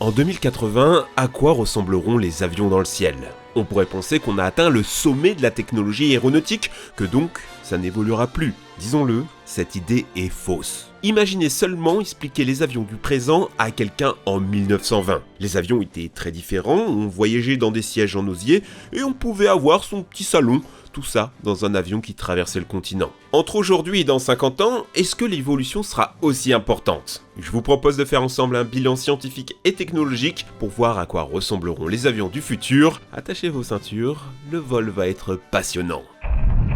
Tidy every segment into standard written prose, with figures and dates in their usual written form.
En 2080, à quoi ressembleront les avions dans le ciel? On pourrait penser qu'on a atteint le sommet de la technologie aéronautique, que donc ça n'évoluera plus. Disons-le, cette idée est fausse. Imaginez seulement expliquer les avions du présent à quelqu'un en 1920. Les avions étaient très différents, on voyageait dans des sièges en osier et on pouvait avoir son petit salon, tout ça dans un avion qui traversait le continent. Entre aujourd'hui et dans 50 ans, est-ce que l'évolution sera aussi importante? Je vous propose de faire ensemble un bilan scientifique et technologique pour voir à quoi ressembleront les avions du futur. Attachez vos ceintures, le vol va être passionnant.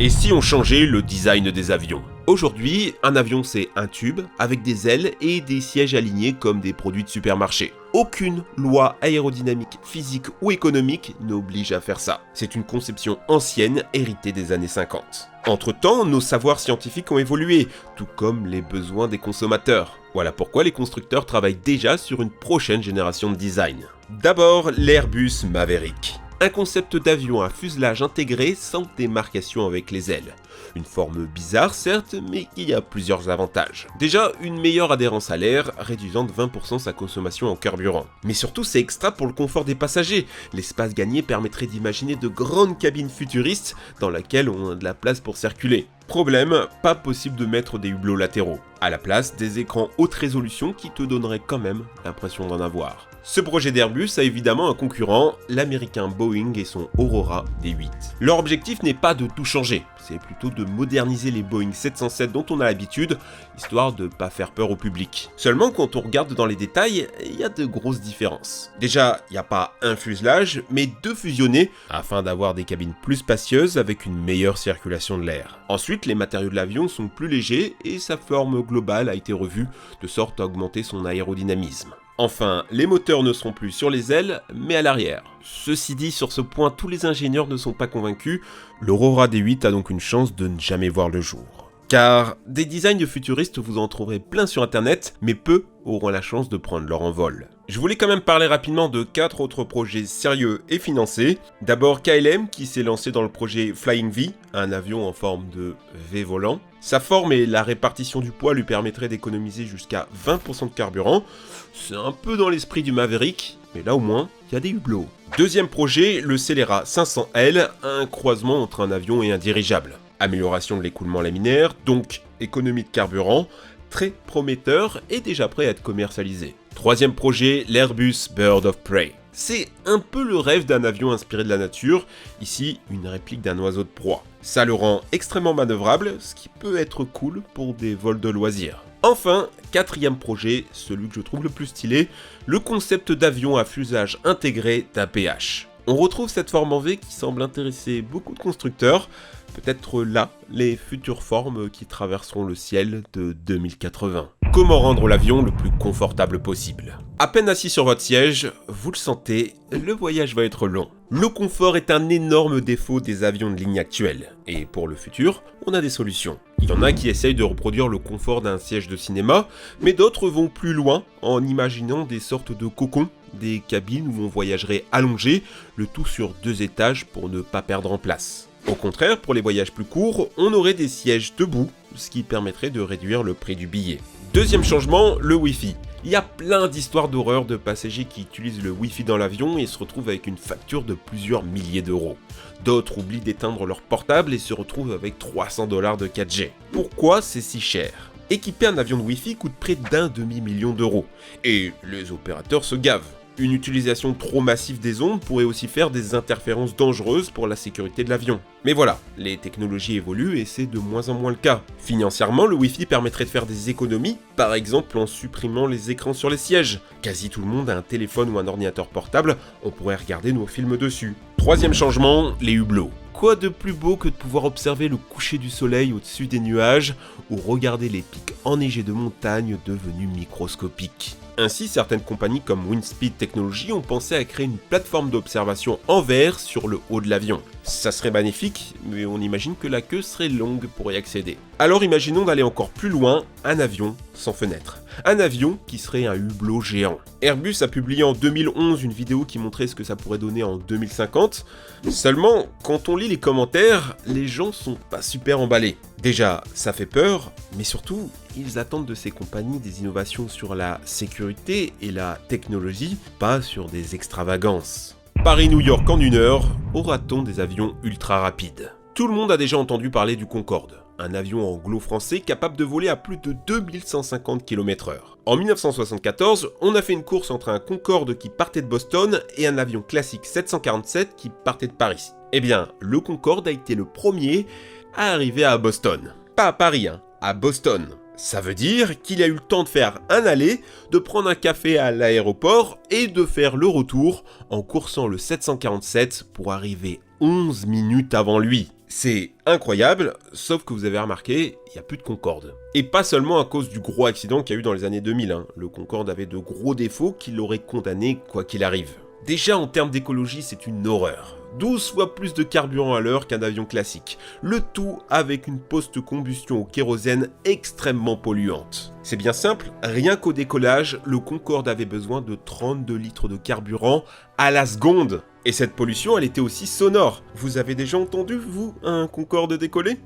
Et si on changeait le design des avions? Aujourd'hui, un avion c'est un tube avec des ailes et des sièges alignés comme des produits de supermarché. Aucune loi aérodynamique, physique ou économique n'oblige à faire ça. C'est une conception ancienne héritée des années 50. Entre-temps, nos savoirs scientifiques ont évolué, tout comme les besoins des consommateurs. Voilà pourquoi les constructeurs travaillent déjà sur une prochaine génération de design. D'abord, l'Airbus Maverick. Un concept d'avion à fuselage intégré sans démarcation avec les ailes. Une forme bizarre certes, mais qui a plusieurs avantages. Déjà, une meilleure adhérence à l'air, réduisant de 20% sa consommation en carburant. Mais surtout, c'est extra pour le confort des passagers. L'espace gagné permettrait d'imaginer de grandes cabines futuristes dans lesquelles on a de la place pour circuler. Problème, pas possible de mettre des hublots latéraux. À la place, des écrans haute résolution qui te donneraient quand même l'impression d'en avoir. Ce projet d'Airbus a évidemment un concurrent, l'américain Boeing et son Aurora D8. Leur objectif n'est pas de tout changer, c'est plutôt de moderniser les Boeing 707 dont on a l'habitude, histoire de pas faire peur au public. Seulement quand on regarde dans les détails, il y a de grosses différences. Déjà, il n'y a pas un fuselage, mais deux fusionnés, afin d'avoir des cabines plus spacieuses avec une meilleure circulation de l'air. Ensuite, les matériaux de l'avion sont plus légers et sa forme globale a été revue, de sorte à augmenter son aérodynamisme. Enfin, les moteurs ne seront plus sur les ailes, mais à l'arrière. Ceci dit, sur ce point, tous les ingénieurs ne sont pas convaincus, l'Aurora D8 a donc une chance de ne jamais voir le jour. Car des designs de futuristes, vous en trouverez plein sur internet, mais peu auront la chance de prendre leur envol. Je voulais quand même parler rapidement de 4 autres projets sérieux et financés. D'abord KLM qui s'est lancé dans le projet Flying V, un avion en forme de V volant. Sa forme et la répartition du poids lui permettraient d'économiser jusqu'à 20% de carburant. C'est un peu dans l'esprit du Maverick, mais là au moins, il y a des hublots. Deuxième projet, le Celera 500L, un croisement entre un avion et un dirigeable. Amélioration de l'écoulement laminaire, donc économie de carburant, très prometteur et déjà prêt à être commercialisé. Troisième projet, l'Airbus Bird of Prey. C'est un peu le rêve d'un avion inspiré de la nature, ici une réplique d'un oiseau de proie. Ça le rend extrêmement manœuvrable, ce qui peut être cool pour des vols de loisirs. Enfin, quatrième projet, celui que je trouve le plus stylé, le concept d'avion à fuselage intégré d'APH. On retrouve cette forme en V qui semble intéresser beaucoup de constructeurs, peut-être là les futures formes qui traverseront le ciel de 2080. Comment rendre l'avion le plus confortable possible? À peine assis sur votre siège, vous le sentez, le voyage va être long. Le confort est un énorme défaut des avions de ligne actuels, et pour le futur, on a des solutions. Il y en a qui essayent de reproduire le confort d'un siège de cinéma, mais d'autres vont plus loin en imaginant des sortes de cocons, des cabines où on voyagerait allongé, le tout sur 2 étages pour ne pas perdre en place. Au contraire, pour les voyages plus courts, on aurait des sièges debout, ce qui permettrait de réduire le prix du billet. Deuxième changement, le Wi-Fi. Il y a plein d'histoires d'horreur de passagers qui utilisent le Wi-Fi dans l'avion et se retrouvent avec une facture de plusieurs milliers d'euros. D'autres oublient d'éteindre leur portable et se retrouvent avec 300 $ de 4G. Pourquoi c'est si cher? Équiper un avion de Wi-Fi coûte près d'un demi-million d'euros. Et les opérateurs se gavent. Une utilisation trop massive des ondes pourrait aussi faire des interférences dangereuses pour la sécurité de l'avion. Mais voilà, les technologies évoluent et c'est de moins en moins le cas. Financièrement, le Wi-Fi permettrait de faire des économies, par exemple en supprimant les écrans sur les sièges. Quasi tout le monde a un téléphone ou un ordinateur portable, on pourrait regarder nos films dessus. Troisième changement, les hublots. Quoi de plus beau que de pouvoir observer le coucher du soleil au-dessus des nuages ou regarder les pics enneigés de montagnes devenus microscopiques. Ainsi, certaines compagnies comme Windspeed Technology ont pensé à créer une plateforme d'observation en verre sur le haut de l'avion. Ça serait magnifique, mais on imagine que la queue serait longue pour y accéder. Alors imaginons d'aller encore plus loin, un avion sans fenêtre. Un avion qui serait un hublot géant. Airbus a publié en 2011 une vidéo qui montrait ce que ça pourrait donner en 2050. Seulement, quand on lit les commentaires, les gens sont pas super emballés. Déjà, ça fait peur, mais surtout, ils attendent de ces compagnies des innovations sur la sécurité et la technologie, pas sur des extravagances. Paris-New York en 1 heure, aura-t-on des avions ultra rapides? Tout le monde a déjà entendu parler du Concorde, un avion anglo-français capable de voler à plus de 2150 km/h. En 1974, on a fait une course entre un Concorde qui partait de Boston et un avion classique 747 qui partait de Paris. Eh bien, le Concorde a été le premier à arriver à Boston. Pas à Paris, à Boston. Ça veut dire qu'il a eu le temps de faire un aller, de prendre un café à l'aéroport et de faire le retour en coursant le 747 pour arriver 11 minutes avant lui. C'est incroyable, sauf que vous avez remarqué, il n'y a plus de Concorde. Et pas seulement à cause du gros accident qu'il y a eu dans les années 2000. Le Concorde avait de gros défauts qui l'auraient condamné quoi qu'il arrive. Déjà en termes d'écologie, c'est une horreur. 12 fois plus de carburant à l'heure qu'un avion classique. Le tout avec une post-combustion au kérosène extrêmement polluante. C'est bien simple, rien qu'au décollage, le Concorde avait besoin de 32 litres de carburant à la seconde. Et cette pollution, elle était aussi sonore. Vous avez déjà entendu, vous, un Concorde décoller ?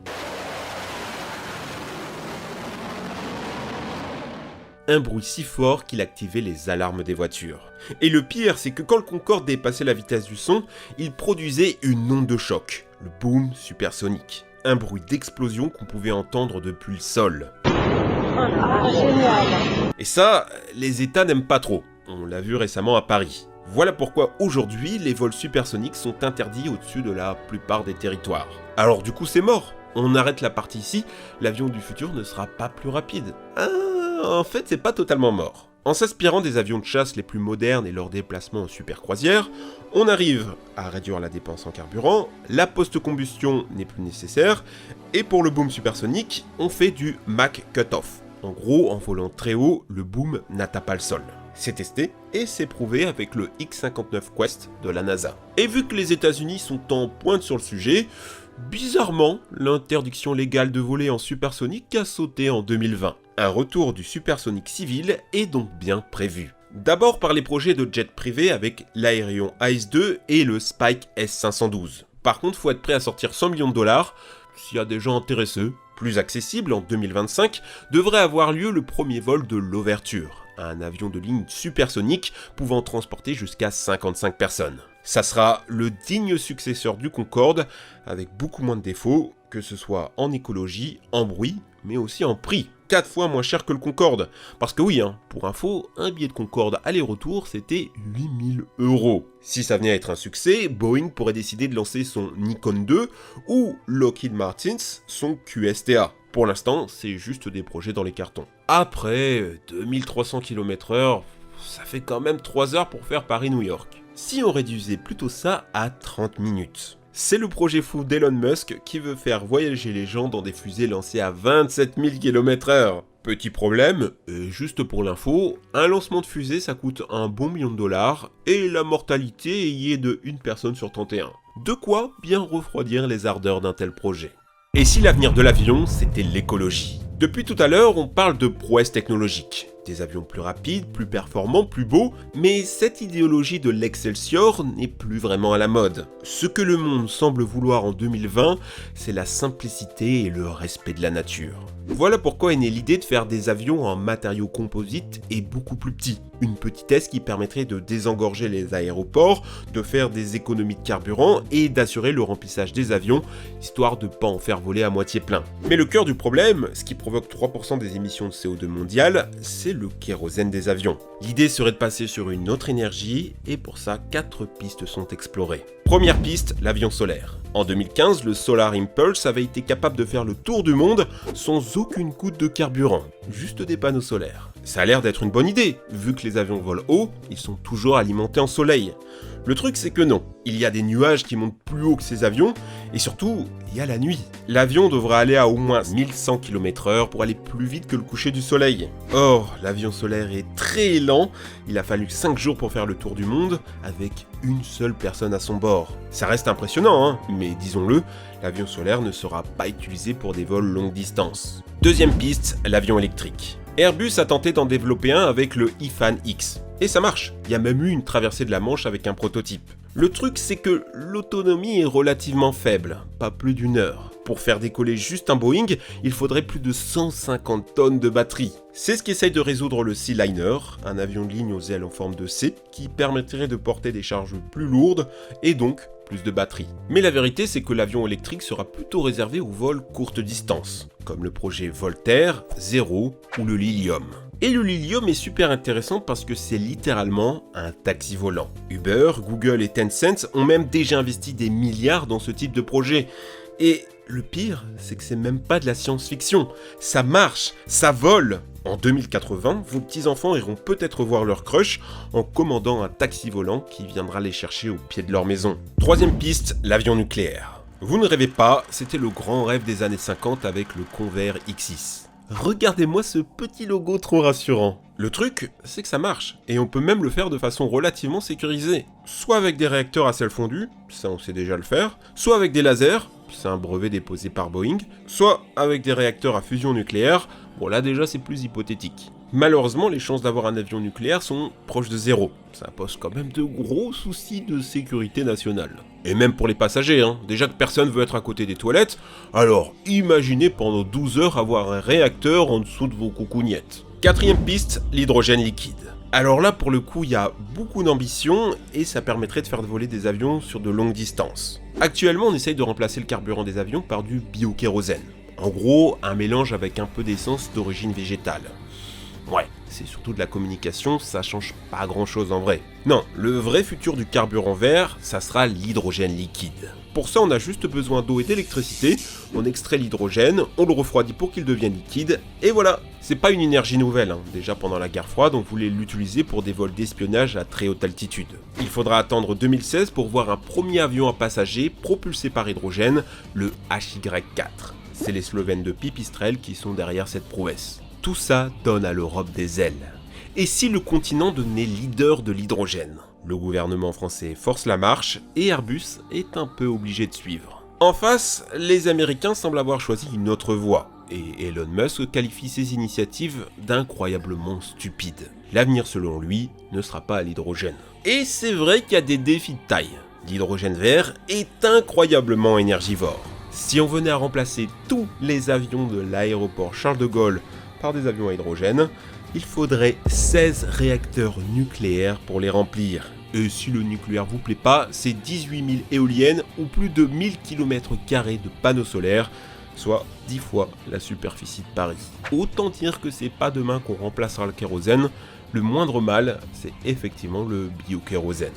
Un bruit si fort qu'il activait les alarmes des voitures. Et le pire, c'est que quand le Concorde dépassait la vitesse du son, il produisait une onde de choc, le boom supersonique. Un bruit d'explosion qu'on pouvait entendre depuis le sol. Et ça, les États n'aiment pas trop. On l'a vu récemment à Paris. Voilà pourquoi aujourd'hui, les vols supersoniques sont interdits au-dessus de la plupart des territoires. Alors du coup, c'est mort. On arrête la partie ici, l'avion du futur ne sera pas plus rapide. En fait, c'est pas totalement mort. En s'inspirant des avions de chasse les plus modernes et leurs déplacements en super-croisière, on arrive à réduire la dépense en carburant, la post-combustion n'est plus nécessaire, et pour le boom supersonique, on fait du Mach Cutoff. En gros, en volant très haut, le boom n'atteint pas le sol. C'est testé et c'est prouvé avec le X-59 Quest de la NASA. Et vu que les États-Unis sont en pointe sur le sujet, bizarrement, l'interdiction légale de voler en supersonique a sauté en 2020. Un retour du supersonique civil est donc bien prévu. D'abord par les projets de jets privés avec l'Aerion AS-2 et le Spike S-512. Par contre, faut être prêt à sortir 100 millions de dollars s'il y a des gens intéressés. Plus accessible, en 2025, devrait avoir lieu le premier vol de l'Overture, un avion de ligne supersonique pouvant transporter jusqu'à 55 personnes. Ça sera le digne successeur du Concorde, avec beaucoup moins de défauts, que ce soit en écologie, en bruit, mais aussi en prix. 4 fois moins cher que le Concorde. Parce que oui, pour info, un billet de Concorde aller-retour, c'était 8000 €. Si ça venait à être un succès, Boeing pourrait décider de lancer son Nikon 2 ou Lockheed Martin son QSTA. Pour l'instant, c'est juste des projets dans les cartons. Après, 2300 km/h, ça fait quand même 3 heures pour faire Paris-New York. Si on réduisait plutôt ça à 30 minutes. C'est le projet fou d'Elon Musk qui veut faire voyager les gens dans des fusées lancées à 27 000 km/h. Petit problème, et juste pour l'info, un lancement de fusée ça coûte un bon $1 million et la mortalité y est de 1 personne sur 31. De quoi bien refroidir les ardeurs d'un tel projet. Et si l'avenir de l'avion, c'était l'écologie ? Depuis tout à l'heure, on parle de prouesses technologiques. Des avions plus rapides, plus performants, plus beaux, mais cette idéologie de l'Excelsior n'est plus vraiment à la mode. Ce que le monde semble vouloir en 2020, c'est la simplicité et le respect de la nature. Voilà pourquoi est née l'idée de faire des avions en matériaux composites et beaucoup plus petits. Une petitesse qui permettrait de désengorger les aéroports, de faire des économies de carburant et d'assurer le remplissage des avions, histoire de ne pas en faire voler à moitié plein. Mais le cœur du problème, ce qui provoque 3% des émissions de CO2 mondiales, c'est le kérosène des avions. L'idée serait de passer sur une autre énergie et pour ça, 4 pistes sont explorées. Première piste, l'avion solaire. En 2015, le Solar Impulse avait été capable de faire le tour du monde sans aucune goutte de carburant, juste des panneaux solaires. Ça a l'air d'être une bonne idée, vu que les avions volent haut, ils sont toujours alimentés en soleil. Le truc c'est que non, il y a des nuages qui montent plus haut que ces avions, et surtout, il y a la nuit. L'avion devra aller à au moins 1100 km/h pour aller plus vite que le coucher du soleil. Or, l'avion solaire est très lent, il a fallu 5 jours pour faire le tour du monde, avec une seule personne à son bord. Ça reste impressionnant, hein, mais disons-le, l'avion solaire ne sera pas utilisé pour des vols longue distance. Deuxième piste, l'avion électrique. Airbus a tenté d'en développer un avec le E-Fan X. Et ça marche, il y a même eu une traversée de la Manche avec un prototype. Le truc c'est que l'autonomie est relativement faible, pas plus d'1 heure. Pour faire décoller juste un Boeing, il faudrait plus de 150 tonnes de batterie. C'est ce qu'essaye de résoudre le Sealiner, un avion de ligne aux ailes en forme de C, qui permettrait de porter des charges plus lourdes et donc plus de batterie. Mais la vérité c'est que l'avion électrique sera plutôt réservé aux vols courte distance, comme le projet Voltaire, Zero ou le Lilium. Et le Lilium est super intéressant parce que c'est littéralement un taxi volant. Uber, Google et Tencent ont même déjà investi des milliards dans ce type de projet. Et le pire, c'est que c'est même pas de la science-fiction. Ça marche, ça vole. En 2080, vos petits-enfants iront peut-être voir leur crush en commandant un taxi volant qui viendra les chercher au pied de leur maison. Troisième piste, l'avion nucléaire. Vous ne rêvez pas, c'était le grand rêve des années 50 avec le Convair X6. Regardez-moi ce petit logo trop rassurant. Le truc, c'est que ça marche, et on peut même le faire de façon relativement sécurisée. Soit avec des réacteurs à sel fondu, ça on sait déjà le faire, soit avec des lasers, c'est un brevet déposé par Boeing, soit avec des réacteurs à fusion nucléaire, bon là déjà c'est plus hypothétique. Malheureusement, les chances d'avoir un avion nucléaire sont proches de zéro. Ça pose quand même de gros soucis de sécurité nationale. Et même pour les passagers, hein. Déjà que personne veut être à côté des toilettes, alors imaginez pendant 12 heures avoir un réacteur en dessous de vos coucougnettes. Quatrième piste, l'hydrogène liquide. Alors là, pour le coup, il y a beaucoup d'ambition et ça permettrait de faire voler des avions sur de longues distances. Actuellement, on essaye de remplacer le carburant des avions par du biokérosène. En gros, un mélange avec un peu d'essence d'origine végétale. Ouais, c'est surtout de la communication, ça change pas grand chose en vrai. Non, le vrai futur du carburant vert, ça sera l'hydrogène liquide. Pour ça, on a juste besoin d'eau et d'électricité, on extrait l'hydrogène, on le refroidit pour qu'il devienne liquide, et voilà. C'est pas une énergie nouvelle, hein. Déjà pendant la guerre froide, on voulait l'utiliser pour des vols d'espionnage à très haute altitude. Il faudra attendre 2016 pour voir un premier avion à passagers propulsé par hydrogène, le HY4. C'est les Slovènes de Pipistrel qui sont derrière cette prouesse. Tout ça donne à l'Europe des ailes. Et si le continent devenait leader de l'hydrogène? Le gouvernement français force la marche et Airbus est un peu obligé de suivre. En face, les Américains semblent avoir choisi une autre voie. Et Elon Musk qualifie ces initiatives d'incroyablement stupides. L'avenir selon lui ne sera pas à l'hydrogène. Et c'est vrai qu'il y a des défis de taille. L'hydrogène vert est incroyablement énergivore. Si on venait à remplacer tous les avions de l'aéroport Charles de Gaulle par des avions à hydrogène, il faudrait 16 réacteurs nucléaires pour les remplir. Et si le nucléaire vous plaît pas, c'est 18 000 éoliennes ou plus de 1000 km² de panneaux solaires, soit 10 fois la superficie de Paris. Autant dire que c'est pas demain qu'on remplacera le kérosène, le moindre mal, c'est effectivement le biokérosène.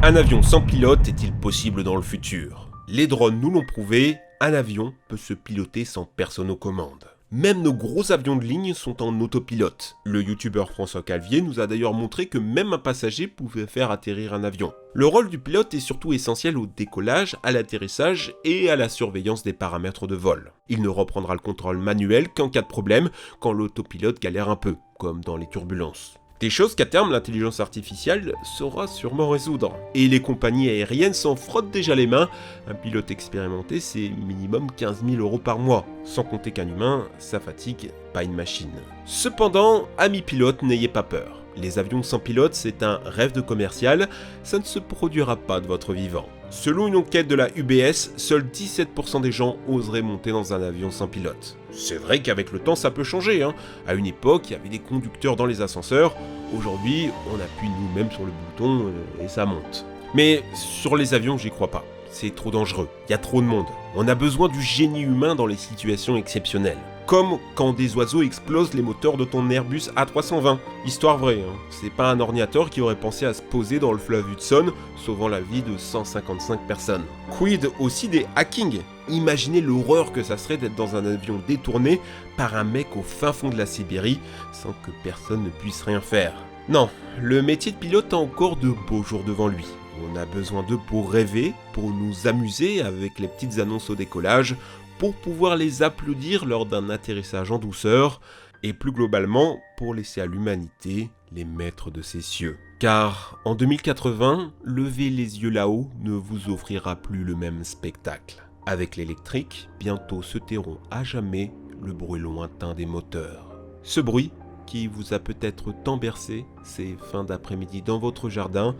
Un avion sans pilote est-il possible dans le futur? Les drones nous l'ont prouvé, un avion peut se piloter sans personne aux commandes. Même nos gros avions de ligne sont en autopilote. Le youtubeur François Calvier nous a d'ailleurs montré que même un passager pouvait faire atterrir un avion. Le rôle du pilote est surtout essentiel au décollage, à l'atterrissage et à la surveillance des paramètres de vol. Il ne reprendra le contrôle manuel qu'en cas de problème, quand l'autopilote galère un peu, comme dans les turbulences. Des choses qu'à terme l'intelligence artificielle saura sûrement résoudre. Et les compagnies aériennes s'en frottent déjà les mains, un pilote expérimenté c'est minimum 15 000 € par mois, sans compter qu'un humain, ça fatigue, pas une machine. Cependant, amis pilotes, n'ayez pas peur. Les avions sans pilote c'est un rêve de commercial, ça ne se produira pas de votre vivant. Selon une enquête de la UBS, seuls 17% des gens oseraient monter dans un avion sans pilote. C'est vrai qu'avec le temps ça peut changer, hein. À une époque, il y avait des conducteurs dans les ascenseurs, aujourd'hui on appuie nous-mêmes sur le bouton et ça monte. Mais sur les avions, j'y crois pas. C'est trop dangereux, il y a trop de monde. On a besoin du génie humain dans les situations exceptionnelles. Comme quand des oiseaux explosent les moteurs de ton Airbus A320. Histoire vraie, hein. C'est pas un ordinateur qui aurait pensé à se poser dans le fleuve Hudson, sauvant la vie de 155 personnes. Quid aussi des hackings? Imaginez l'horreur que ça serait d'être dans un avion détourné par un mec au fin fond de la Sibérie, sans que personne ne puisse rien faire. Non, le métier de pilote a encore de beaux jours devant lui. On a besoin d'eux pour rêver, pour nous amuser avec les petites annonces au décollage, pour pouvoir les applaudir lors d'un atterrissage en douceur, et plus globalement, pour laisser à l'humanité les maîtres de ces cieux. Car en 2080, lever les yeux là-haut ne vous offrira plus le même spectacle. Avec l'électrique, bientôt se tairont à jamais le bruit lointain des moteurs. Ce bruit qui vous a peut-être tant bercé ces fins d'après-midi dans votre jardin,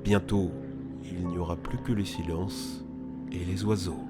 bientôt il n'y aura plus que le silence et les oiseaux.